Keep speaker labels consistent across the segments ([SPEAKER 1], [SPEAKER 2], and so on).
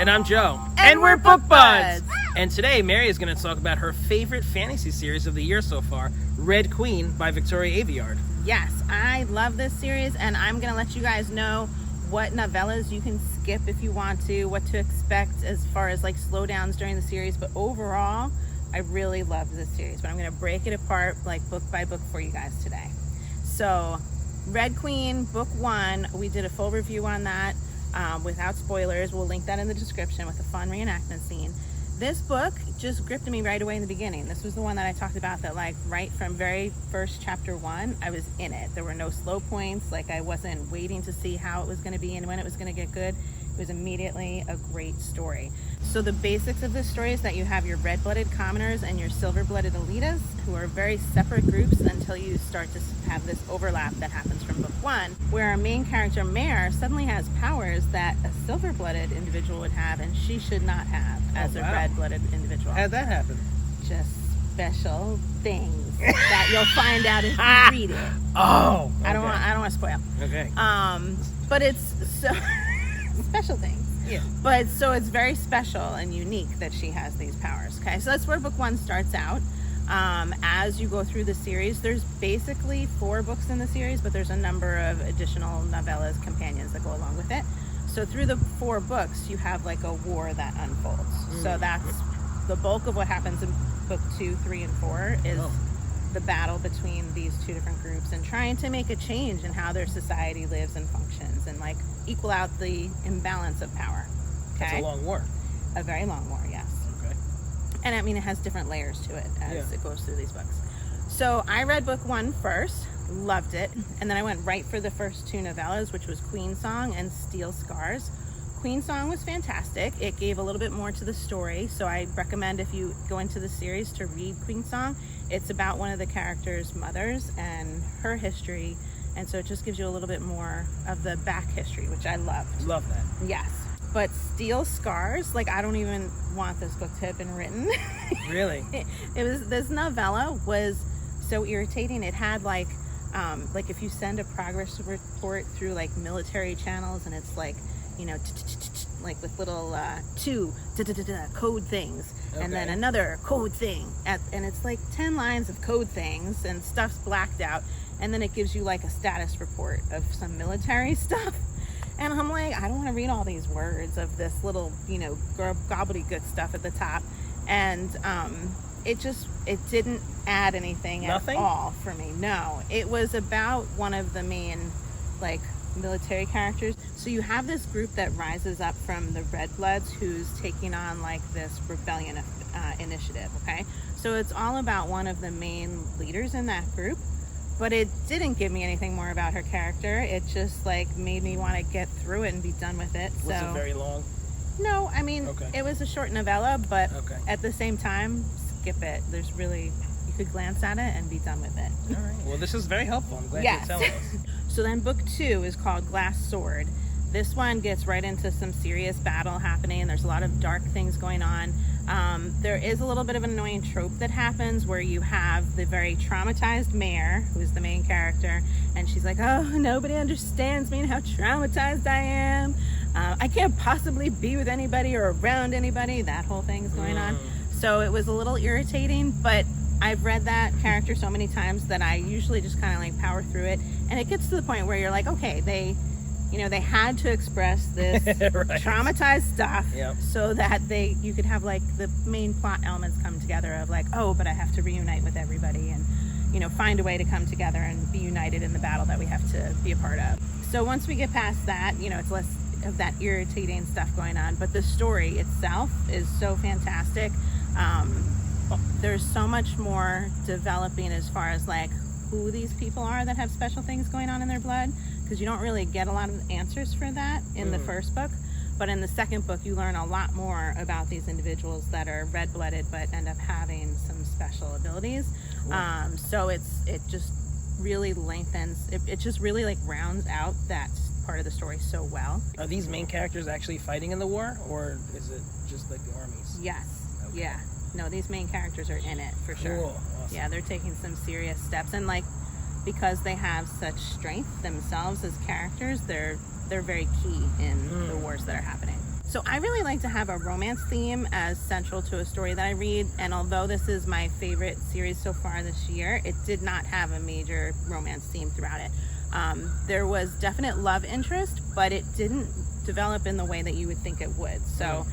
[SPEAKER 1] And I'm Joe.
[SPEAKER 2] And we're Book Buds.
[SPEAKER 1] And today, Mary is going to talk about her favorite fantasy series of the year so far, Red Queen by Victoria Aveyard.
[SPEAKER 2] Yes, I love this series, and I'm going to let you guys know what novellas you can skip if you want to, what to expect as far as like slowdowns during the series. But overall, I really love this series. But I'm going to break it apart like book by book for you guys today. So, Red Queen, book 1, we did a full review on that without spoilers. We'll link that in the description with a fun reenactment scene. This book just gripped me right away in the beginning. This was the one that I talked about that like right from very first chapter 1, I was in it. There were no slow points. Like I wasn't waiting to see how it was going to be and when it was going to get good. It was immediately a great story. So the basics of this story is that you have your red-blooded commoners and your silver-blooded elitas, who are very separate groups until you start to have this overlap that happens from book 1, where our main character, Mare, suddenly has powers that a silver-blooded individual would have and she should not have as a red-blooded individual.
[SPEAKER 1] How'd that happen?
[SPEAKER 2] Just special things that you'll find out if you read it.
[SPEAKER 1] Oh, okay.
[SPEAKER 2] I don't want to spoil.
[SPEAKER 1] Okay.
[SPEAKER 2] But it's so special things.
[SPEAKER 1] Yeah.
[SPEAKER 2] But so it's very special and unique that she has these powers. Okay, so that's where book 1 starts out. As you go through the series, there's basically 4 books in the series, but there's a number of additional novellas, companions that go along with it. So through the 4 books, you have like a war that unfolds. So that's the bulk of what happens in book 2, 3, and 4 is the battle between these 2 different groups and trying to make a change in how their society lives and functions and like equal out the imbalance of power. Okay?
[SPEAKER 1] That's a long war.
[SPEAKER 2] A very long war, yes.
[SPEAKER 1] Okay.
[SPEAKER 2] And I mean, it has different layers to it as it goes through these books. So I read book 1 first, loved it, and then I went right for the first 2 novellas, which was Queen Song and Steel Scars. Queen Song was fantastic. It gave a little bit more to the story, so I recommend if you go into the series to read Queen Song. It's about one of the characters' mothers and her history, and so it just gives you a little bit more of the back history, which I loved.
[SPEAKER 1] Love that.
[SPEAKER 2] Yes. But Steel Scars, like I don't even want this book to have been written.
[SPEAKER 1] Really?
[SPEAKER 2] This novella was so irritating. It had like if you send a progress report through like military channels and it's like, you know, like with little code things, and then another code thing, and it's like 10 lines of code things and stuff's blacked out, and then it gives you like a status report of some military stuff. And I'm like, I don't want to read all these words of this little, you know, gobbledygook stuff at the top. And it didn't add anything at all for me. No, it was about one of the main, like, military characters. So you have this group that rises up from the Red Bloods who's taking on, like, this rebellion initiative, okay? So it's all about one of the main leaders in that group. But it didn't give me anything more about her character. It just like made me want to get through it and be done with it.
[SPEAKER 1] Was it very long?
[SPEAKER 2] No, I mean, it was a short novella, but at the same time, skip it. There's really, you could glance at it and be done with it.
[SPEAKER 1] All right. Well, this is very helpful. I'm glad you're telling us.
[SPEAKER 2] So then book 2 is called Glass Sword. This one gets right into some serious battle happening. There's a lot of dark things going on. There is a little bit of an annoying trope that happens where you have the very traumatized Mare, who's the main character, and she's like, oh, nobody understands me and how traumatized I am. I can't possibly be with anybody or around anybody. That whole thing's going on. So it was a little irritating, but I've read that character so many times that I usually just kind of like power through it. And it gets to the point where you're like, okay, they had to express this traumatized stuff so that you could have like the main plot elements come together of like, oh, but I have to reunite with everybody and, you know, find a way to come together and be united in the battle that we have to be a part of. So once we get past that, you know, it's less of that irritating stuff going on, but the story itself is so fantastic. There's so much more developing as far as like who these people are that have special things going on in their blood, because you don't really get a lot of answers for that in the first book, but in the second book you learn a lot more about these individuals that are red-blooded but end up having some special abilities. So it just really lengthens, it just really like rounds out that part of the story so well.
[SPEAKER 1] Are these main characters actually fighting in the war, or is it just like the armies?
[SPEAKER 2] Yes. Yeah. No, these main characters are in it for sure.
[SPEAKER 1] Cool. Awesome.
[SPEAKER 2] Yeah, they're taking some serious steps, and like because they have such strength themselves as characters, they're very key in the wars that are happening. So I really like to have a romance theme as central to a story that I read. And although this is my favorite series so far this year, it did not have a major romance theme throughout it. There was definite love interest, but it didn't develop in the way that you would think it would. So,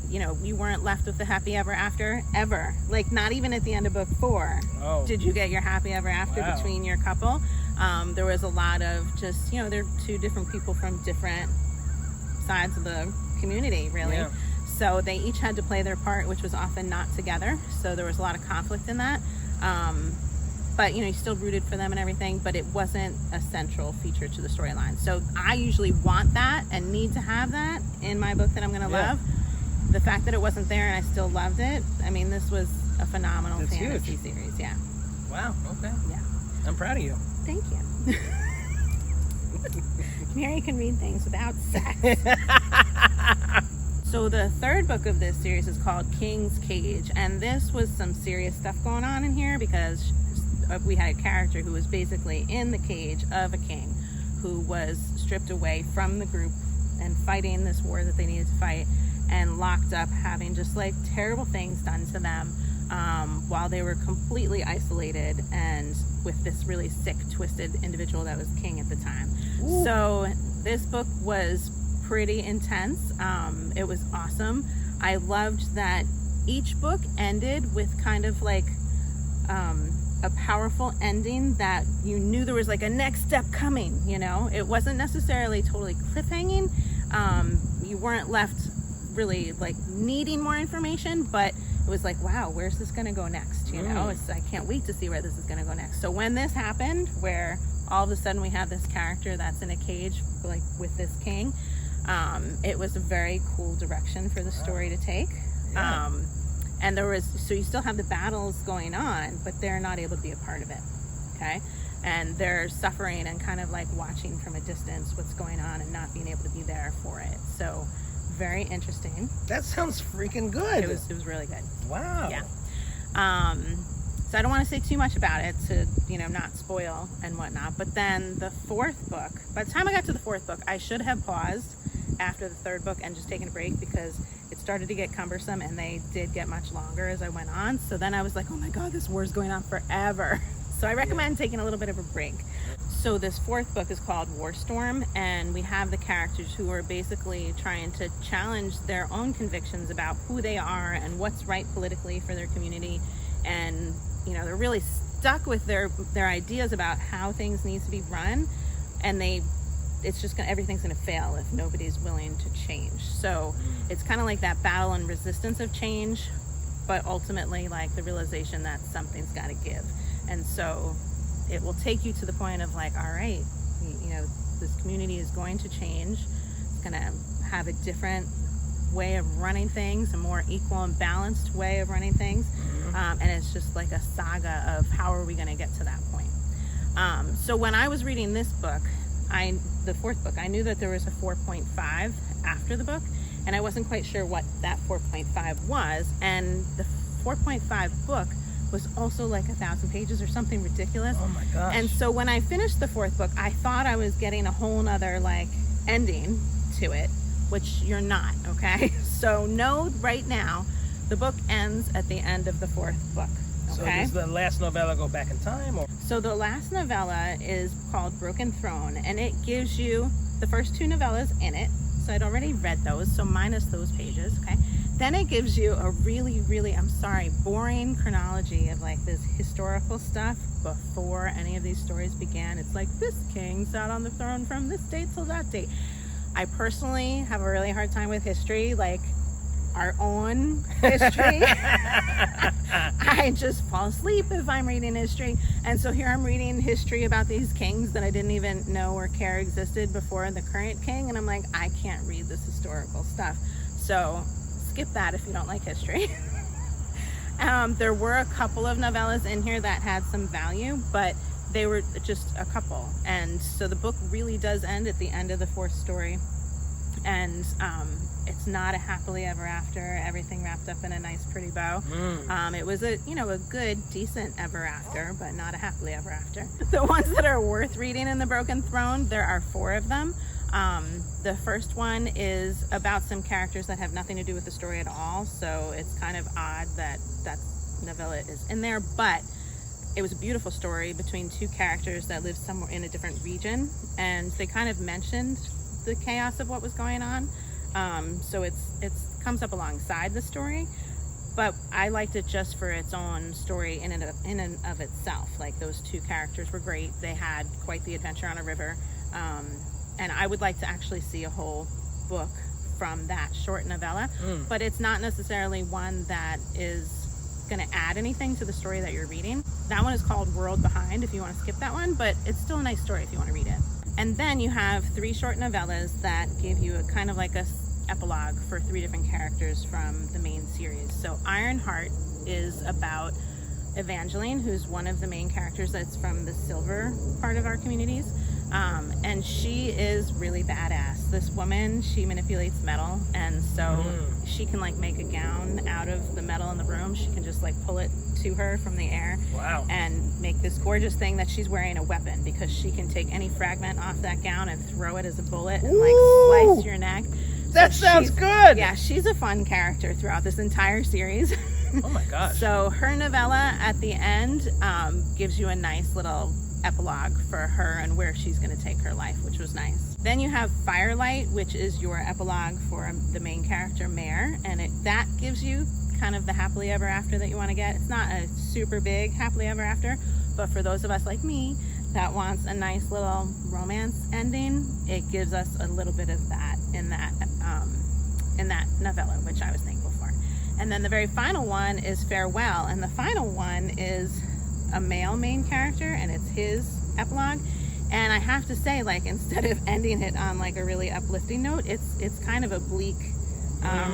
[SPEAKER 2] you know, you weren't left with the happy ever after, ever. Like, not even at the end of book 4 did you get your happy ever after between your couple. There was a lot of just, you know, they're two different people from different sides of the community, really. Yeah. So they each had to play their part, which was often not together. So there was a lot of conflict in that. But, you know, you still rooted for them and everything, but it wasn't a central feature to the storyline. So I usually want that and need to have that in my book that I'm going to love. The fact that it wasn't there and I still loved it, I mean, this was a phenomenal fantasy series. Yeah.
[SPEAKER 1] Wow. Okay.
[SPEAKER 2] Yeah.
[SPEAKER 1] I'm proud of you.
[SPEAKER 2] Thank you. Mary can read things without sex. So the third book of this series is called King's Cage, and this was some serious stuff going on in here because we had a character who was basically in the cage of a king who was stripped away from the group and fighting this war that they needed to fight, and locked up having just like terrible things done to them while they were completely isolated and with this really sick, twisted individual that was king at the time. Ooh. So this book was pretty intense. It was awesome. I loved that each book ended with kind of like a powerful ending that you knew there was like a next step coming, you know? It wasn't necessarily totally cliffhanging. You weren't left really like needing more information, but it was like, wow, where's this gonna go next? You know, I can't wait to see where this is gonna go next. So when this happened, where all of a sudden we have this character that's in a cage like with this king, it was a very cool direction for the story to take. Yeah. And there was, so you still have the battles going on, but they're not able to be a part of it. Okay. And they're suffering and kind of like watching from a distance what's going on and not being able to be there for it. So very interesting.
[SPEAKER 1] That sounds freaking good.
[SPEAKER 2] It was really good.
[SPEAKER 1] Wow.
[SPEAKER 2] Yeah. So I don't want to say too much about it to, you know, not spoil and whatnot. But then the fourth book, by the time I got to the fourth book, I should have paused after the third book and just taken a break because it started to get cumbersome and they did get much longer as I went on. So then I was like, oh my God, this war's going on forever. So I recommend taking a little bit of a break. So this fourth book is called War Storm, and we have the characters who are basically trying to challenge their own convictions about who they are and what's right politically for their community. And, you know, they're really stuck with their ideas about how things need to be run, and it's just everything's gonna fail if nobody's willing to change. So it's kind of like that battle and resistance of change, but ultimately like the realization that something's got to give. And so it will take you to the point of like, all right, you know, this community is going to change. It's gonna have a different way of running things, a more equal and balanced way of running things. And it's just like a saga of how are we gonna get to that point. So when I was reading this book, the fourth book, I knew that there was a 4.5 after the book, and I wasn't quite sure what that 4.5 was. And the 4.5 book was also like 1,000 pages or something ridiculous.
[SPEAKER 1] Oh my gosh.
[SPEAKER 2] And so when I finished the fourth book, I thought I was getting a whole nother like ending to it, which you're not, okay? So know right now, the book ends at the end of the fourth book. Okay?
[SPEAKER 1] So does the last novella go back in time? Or?
[SPEAKER 2] So the last novella is called Broken Throne, and it gives you the first 2 novellas in it. So I'd already read those, so minus those pages, okay? Then it gives you a really, really, boring chronology of like this historical stuff before any of these stories began. It's like, this king sat on the throne from this date till that date. I personally have a really hard time with history, like our own history. I just fall asleep if I'm reading history. And so here I'm reading history about these kings that I didn't even know or care existed before the current king. And I'm like, I can't read this historical stuff. So skip that if you don't like history. There were a couple of novellas in here that had some value, but they were just a couple. And so the book really does end at the end of the fourth story. And it's not a happily ever after, everything wrapped up in a nice pretty bow. It was a good, decent ever after, but not a happily ever after. The ones that are worth reading in the Broken Throne, there are 4 of them. The first one is about some characters that have nothing to do with the story at all, so it's kind of odd that that novella is in there, but it was a beautiful story between two characters that lived somewhere in a different region, and they kind of mentioned the chaos of what was going on. So it's comes up alongside the story, but I liked it just for its own story in and of itself. Like, those two characters were great. They had quite the adventure on a river. And I would like to actually see a whole book from that short novella, but it's not necessarily one that is going to add anything to the story that you're reading. That one is called World Behind, if you want to skip that one, but it's still a nice story if you want to read it. And then you have 3 short novellas that give you a kind of like a epilogue for 3 different characters from the main series. So Ironheart is about Evangeline, who's one of the main characters that's from the silver part of our communities. And she is really badass. This woman, she manipulates metal, and so she can like make a gown out of the metal in the room. She can just like pull it to her from the air.
[SPEAKER 1] Wow.
[SPEAKER 2] And make this gorgeous thing that she's wearing a weapon, because she can take any fragment off that gown and throw it as a bullet and like slice your neck.
[SPEAKER 1] That sounds good.
[SPEAKER 2] Yeah, she's a fun character throughout this entire series.
[SPEAKER 1] Oh my gosh.
[SPEAKER 2] So her novella at the end gives you a nice little epilogue for her and where she's going to take her life, which was nice. Then you have Firelight, which is your epilogue for the main character, Mare, and that gives you kind of the happily ever after that you want to get. It's not a super big happily ever after, but for those of us like me that wants a nice little romance ending, it gives us a little bit of that in that novella, which I was thankful for. And then the very final one is Farewell, and the final one is a male main character, and it's his epilogue. And I have to say, like, instead of ending it on like a really uplifting note, it's kind of a bleak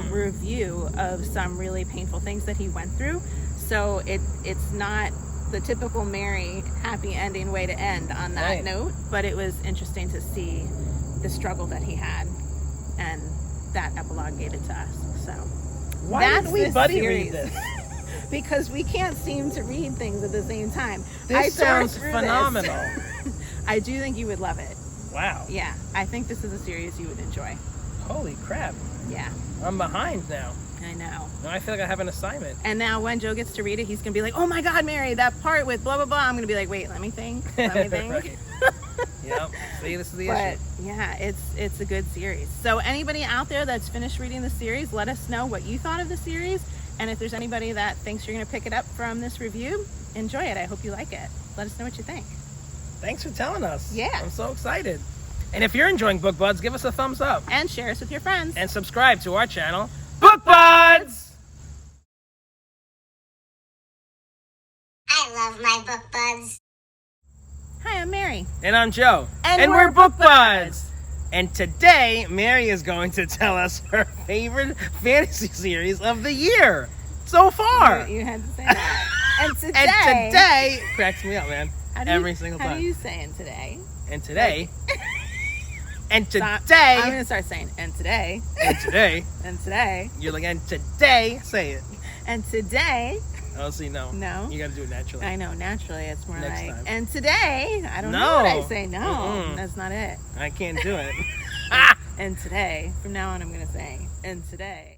[SPEAKER 2] review of some really painful things that he went through. So it's not the typical merry happy ending way to end on that note, but it was interesting to see the struggle that he had, and that epilogue gave it to us. So
[SPEAKER 1] why didn't we buddy read this?
[SPEAKER 2] Because we can't seem to read things at the same time.
[SPEAKER 1] This sounds phenomenal.
[SPEAKER 2] I do think you would love it.
[SPEAKER 1] Wow.
[SPEAKER 2] Yeah, I think this is a series you would enjoy.
[SPEAKER 1] Holy crap.
[SPEAKER 2] Yeah.
[SPEAKER 1] I'm behind now.
[SPEAKER 2] I know.
[SPEAKER 1] Now I feel like I have an assignment.
[SPEAKER 2] And now when Joe gets to read it, he's going to be like, oh my God, Mary, that part with blah, blah, blah. I'm going to be like, wait, let me think. Let me think.
[SPEAKER 1] Right. Yep. See, this is the issue.
[SPEAKER 2] Yeah, it's a good series. So anybody out there that's finished reading the series, let us know what you thought of the series. And if there's anybody that thinks you're going to pick it up from this review, enjoy it. I hope you like it. Let us know what you think.
[SPEAKER 1] Thanks for telling us.
[SPEAKER 2] Yeah.
[SPEAKER 1] I'm so excited. And if you're enjoying Book Buds, give us a thumbs up.
[SPEAKER 2] And share us with your friends.
[SPEAKER 1] And subscribe to our channel, Book Buds!
[SPEAKER 3] I love my Book Buds.
[SPEAKER 2] Hi, I'm Mary.
[SPEAKER 1] And I'm Joe.
[SPEAKER 2] And
[SPEAKER 1] we're
[SPEAKER 2] we're
[SPEAKER 1] Book Buds! And today, Mary is going to tell us her favorite fantasy series of the year so far.
[SPEAKER 2] You had to say that. And today...
[SPEAKER 1] And today cracks me up, man. Every single time.
[SPEAKER 2] How do you say "and today"?
[SPEAKER 1] And today... And today...
[SPEAKER 2] I'm going to start saying "and today."
[SPEAKER 1] And today...
[SPEAKER 2] And today...
[SPEAKER 1] You're like, and today... Say it.
[SPEAKER 2] And today...
[SPEAKER 1] Oh, see, no.
[SPEAKER 2] No?
[SPEAKER 1] You got to do it naturally.
[SPEAKER 2] I know, naturally. It's more
[SPEAKER 1] Next
[SPEAKER 2] like...
[SPEAKER 1] time.
[SPEAKER 2] And today... I don't know what I say. No.
[SPEAKER 1] Mm-mm.
[SPEAKER 2] That's not it.
[SPEAKER 1] I can't do it.
[SPEAKER 2] And today... From now on, I'm going to say "and today."